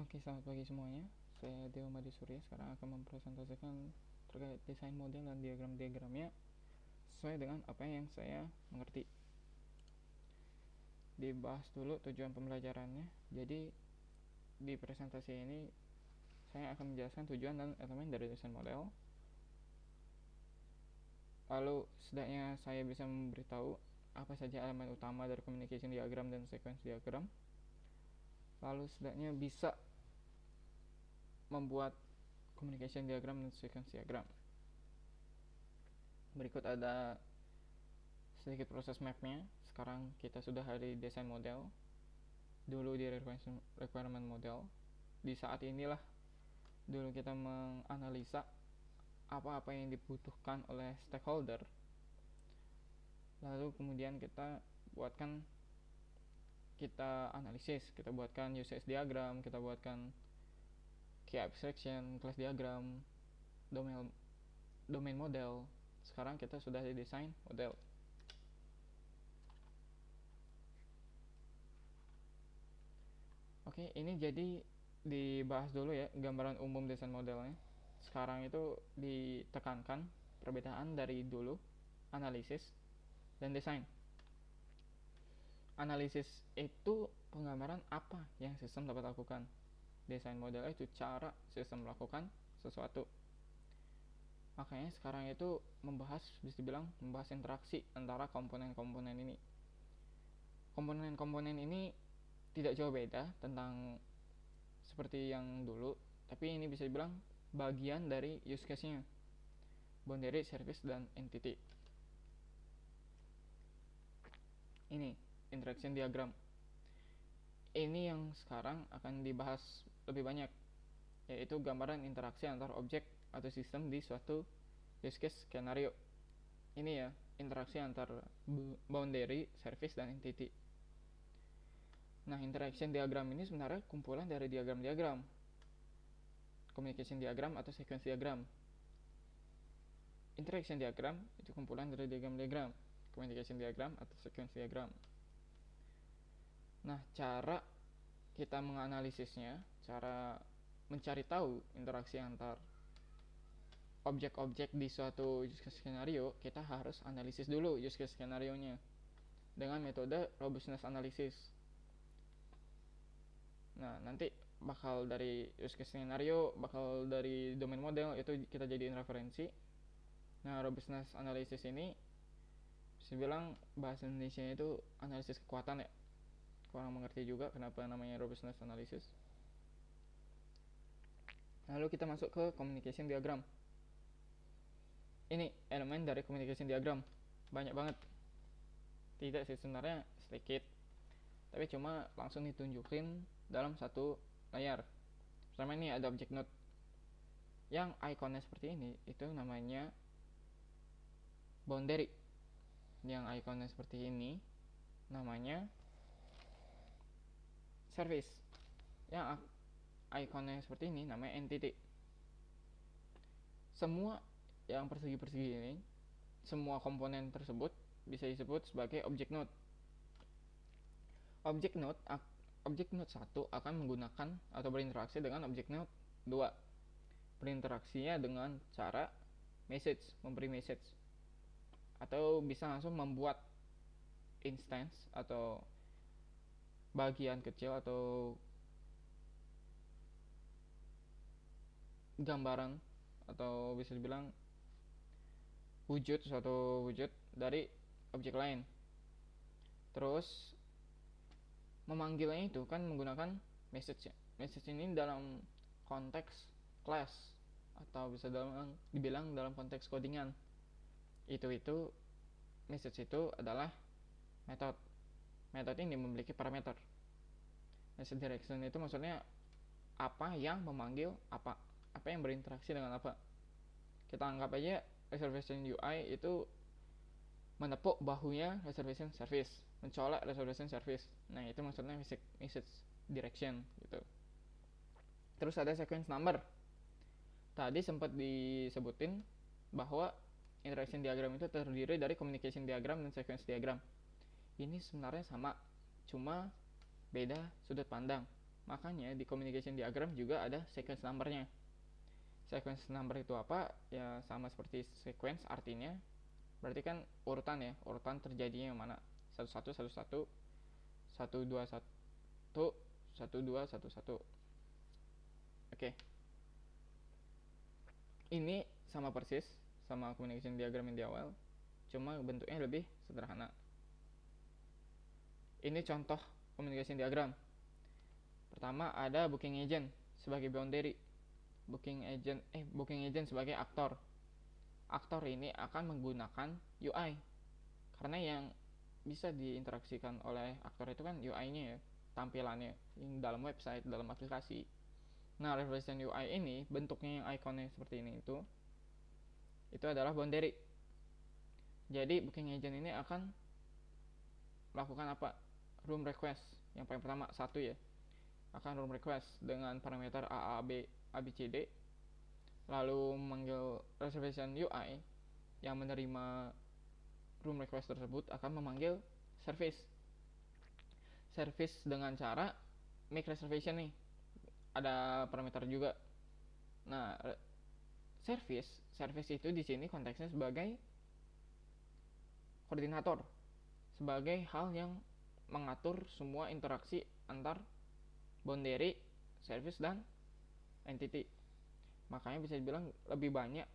Oke, selamat pagi semuanya. Saya Deo Madi Surya. Sekarang akan mempresentasikan terkait desain model dan diagram-diagramnya sesuai dengan apa yang saya mengerti. Dibahas dulu tujuan pembelajarannya. Jadi di presentasi ini saya akan menjelaskan tujuan dan elemen dari desain model. Lalu setidaknya saya bisa memberitahu apa saja elemen utama dari communication diagram dan sequence diagram. Lalu setidaknya bisa membuat communication diagram dan sequence diagram. Berikut ada sedikit proses mapnya. Sekarang kita sudah ada di desain model, dulu di requirement model. Di saat inilah dulu kita menganalisa apa-apa yang dibutuhkan oleh stakeholder, lalu kemudian kita analisis, kita buatkan use case diagram, kita buatkan key abstraction, class diagram, domain model. Sekarang kita sudah di desain model. Oke, ini jadi dibahas dulu ya gambaran umum desain modelnya. Sekarang itu ditekankan perbedaan dari dulu, analisis dan desain. Analisis itu penggambaran apa yang sistem dapat lakukan. Desain model itu cara sistem melakukan sesuatu. Makanya sekarang itu bisa dibilang membahas interaksi antara komponen-komponen ini. Komponen-komponen ini tidak jauh beda tentang seperti yang dulu, tapi ini bisa dibilang bagian dari use case-nya, boundary, service, dan entity. Ini interaction diagram. Ini yang sekarang akan dibahas lebih banyak, yaitu gambaran interaksi antar objek atau sistem di suatu use case skenario. Ini ya, interaksi antar boundary, service, dan entity. Nah, interaction diagram ini sebenarnya kumpulan dari diagram-diagram, communication diagram atau sequence diagram. Interaction diagram itu kumpulan dari diagram-diagram, communication diagram atau sequence diagram. Nah, cara kita menganalisisnya, cara mencari tahu interaksi antar objek-objek di suatu use case skenario, kita harus analisis dulu use case skenario-nya dengan metode robustness analysis. Nah, nanti bakal dari use case skenario, bakal dari domain model, itu kita jadiin referensi. Nah, robustness analysis ini bisa bilang bahasa Indonesia itu analisis kekuatan ya. Kurang mengerti juga kenapa namanya robustness analysis. Lalu kita masuk ke communication diagram. Ini elemen dari communication diagram, banyak banget. Tidak sih, sebenarnya sedikit, tapi cuma langsung ditunjukin dalam satu layar. Pertama ini ada object node yang ikonnya seperti ini, itu namanya boundary. Yang ikonnya seperti ini namanya service. Yang ikonnya seperti ini namanya entity. Semua yang persegi-persegi ini, semua komponen tersebut bisa disebut sebagai object node. Object node 1 akan menggunakan atau berinteraksi dengan object node 2. Berinteraksinya dengan cara message, memberi message, atau bisa langsung membuat instance atau bagian kecil atau gambaran, atau bisa dibilang suatu wujud dari objek lain. Terus memanggilnya itu kan menggunakan message ya. Message ini dalam konteks class, atau bisa dibilang dalam konteks codingan. Itu message itu adalah method. Method ini memiliki parameter. Message direction itu maksudnya apa yang memanggil apa yang berinteraksi dengan apa. Kita anggap aja reservation UI itu menepuk bahunya reservation service, mencolok reservation service. Nah, itu maksudnya message direction gitu. Terus ada sequence number. Tadi sempat disebutin bahwa interaction diagram itu terdiri dari communication diagram dan sequence diagram. Ini sebenarnya sama, cuma beda sudut pandang. Makanya di communication diagram juga ada sequence numbernya. Sequence number itu apa? Ya sama seperti sequence, artinya berarti kan urutan ya, urutan terjadinya yang mana, 1111 121 1211. Oke, ini sama persis sama communication diagram yang di awal, cuma bentuknya lebih sederhana. Ini contoh communication diagram. Pertama ada booking agent sebagai boundary, booking agent sebagai aktor. Aktor ini akan menggunakan UI, karena yang bisa diinteraksikan oleh aktor itu kan UI-nya ya, tampilannya yang dalam website, dalam aplikasi. Nah, representation UI ini bentuknya yang ikonnya seperti ini itu adalah boundary. Jadi booking agent ini akan melakukan apa? Room request. Yang paling pertama satu ya, akan room request dengan parameter AAB ABCD, lalu memanggil reservation UI yang menerima room request tersebut akan memanggil service dengan cara make reservation nih, ada parameter juga. Nah, service itu di sini konteksnya sebagai koordinator, sebagai hal yang mengatur semua interaksi antar boundary, service, dan entity. Makanya bisa dibilang lebih banyak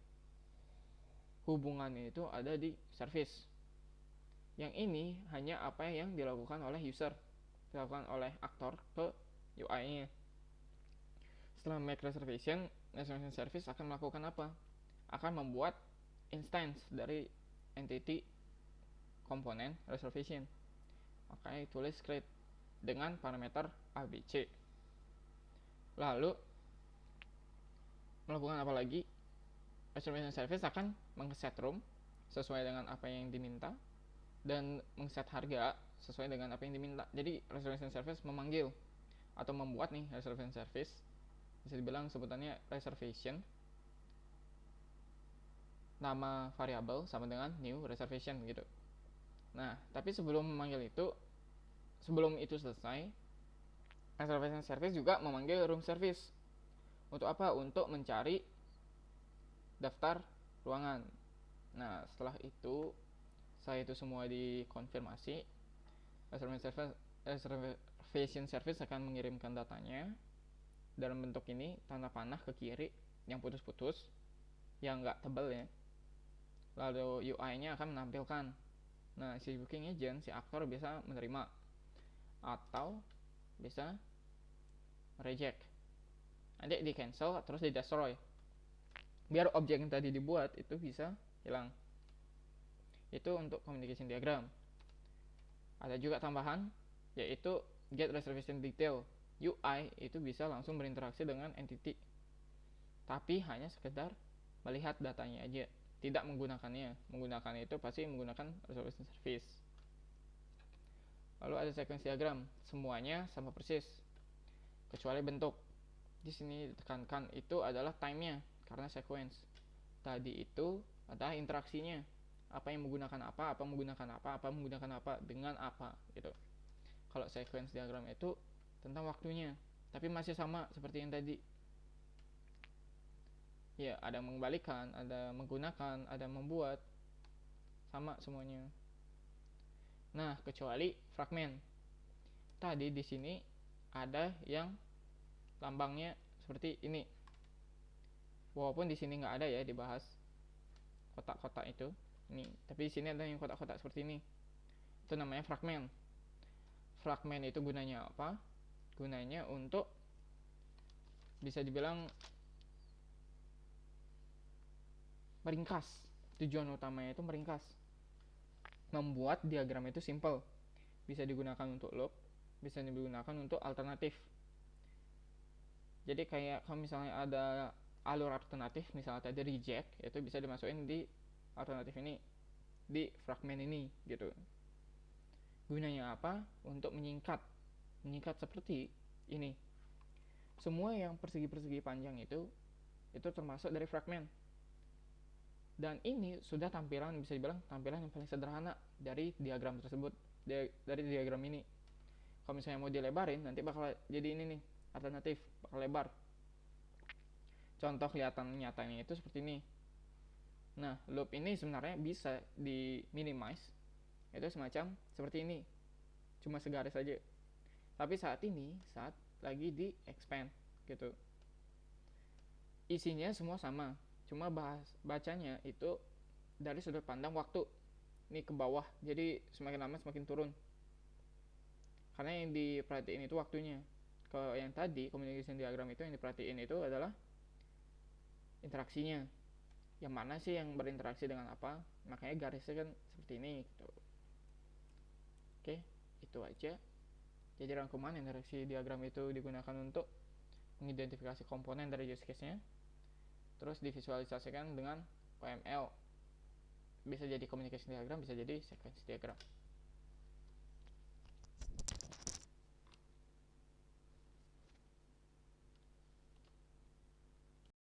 hubungannya itu ada di service. Yang ini hanya apa yang dilakukan oleh user, dilakukan oleh aktor ke UI-nya. Setelah make reservation service akan melakukan apa? Akan membuat instance dari entity komponen reservation. Makanya tulis create dengan parameter ABC. Lalu melakukan apa lagi? Reservation service akan mengset room sesuai dengan apa yang diminta dan mengset harga sesuai dengan apa yang diminta. Jadi reservation service memanggil atau membuat nih reservation service, bisa dibilang sebutannya reservation, nama variabel sama dengan new reservation gitu. Nah, tapi sebelum itu selesai, reservation service juga memanggil room service. Untuk apa? Untuk mencari daftar ruangan. Nah, setelah itu semua dikonfirmasi, reservation service akan mengirimkan datanya dalam bentuk ini, tanda panah ke kiri yang putus-putus, yang nggak tebal ya. Lalu UI-nya akan menampilkan. Nah, si booking agent, si aktor bisa menerima atau bisa reject. Nanti di cancel terus di destroy, biar objek yang tadi dibuat itu bisa hilang. Itu untuk communication diagram. Ada juga tambahan, yaitu get reservation detail. UI itu bisa langsung berinteraksi dengan entity, tapi hanya sekedar melihat datanya aja, tidak menggunakannya. Menggunakannya itu pasti menggunakan reservation service. Lalu ada sequence diagram, semuanya sama persis kecuali bentuk. Di sini ditekankan itu adalah time-nya, karena sequence. Tadi itu ada interaksinya, apa yang menggunakan apa menggunakan apa dengan apa gitu. Kalau sequence diagram itu tentang waktunya, tapi masih sama seperti yang tadi. Ya, ada mengembalikan, ada menggunakan, ada membuat, sama semuanya. Nah, kecuali fragmen. Tadi di sini ada yang lambangnya seperti ini. Walaupun di sini nggak ada ya dibahas kotak-kotak itu. Ini, tapi di sini ada yang kotak-kotak seperti ini. Itu namanya fragmen. Fragmen itu gunanya apa? Gunanya untuk bisa dibilang meringkas. Tujuan utamanya itu meringkas, membuat diagram itu simple. Bisa digunakan untuk loop, bisa digunakan untuk alternatif. Jadi kayak kalau misalnya ada alur alternatif, misalnya tadi reject, itu bisa dimasukin di alternatif ini, di fragmen ini gitu. Gunanya apa? Untuk menyingkat seperti ini. Semua yang persegi-persegi panjang itu termasuk dari fragmen. Dan ini sudah tampilan, bisa dibilang tampilan yang paling sederhana dari diagram tersebut, dari diagram ini. Kalau misalnya mau dilebarin, nanti bakal jadi ini nih, alternatif bakal lebar. Contoh kelihatan nyatanya itu seperti ini. Nah, loop ini sebenarnya bisa di minimize, itu semacam seperti ini, cuma segaris aja. Tapi saat lagi di expand gitu, isinya semua sama, cuma bacanya itu dari sudut pandang waktu. Ini ke bawah, jadi semakin lama semakin turun, karena yang diperhatiin itu waktunya. Kalau yang tadi communication diagram itu yang diperhatiin itu adalah interaksinya, yang mana sih yang berinteraksi dengan apa, makanya garisnya kan seperti ini gitu. Oke, itu aja. Jadi rangkuman interaksi diagram itu digunakan untuk mengidentifikasi komponen dari use case-nya, terus divisualisasikan dengan OML. Bisa jadi communication diagram, bisa jadi sequence diagram.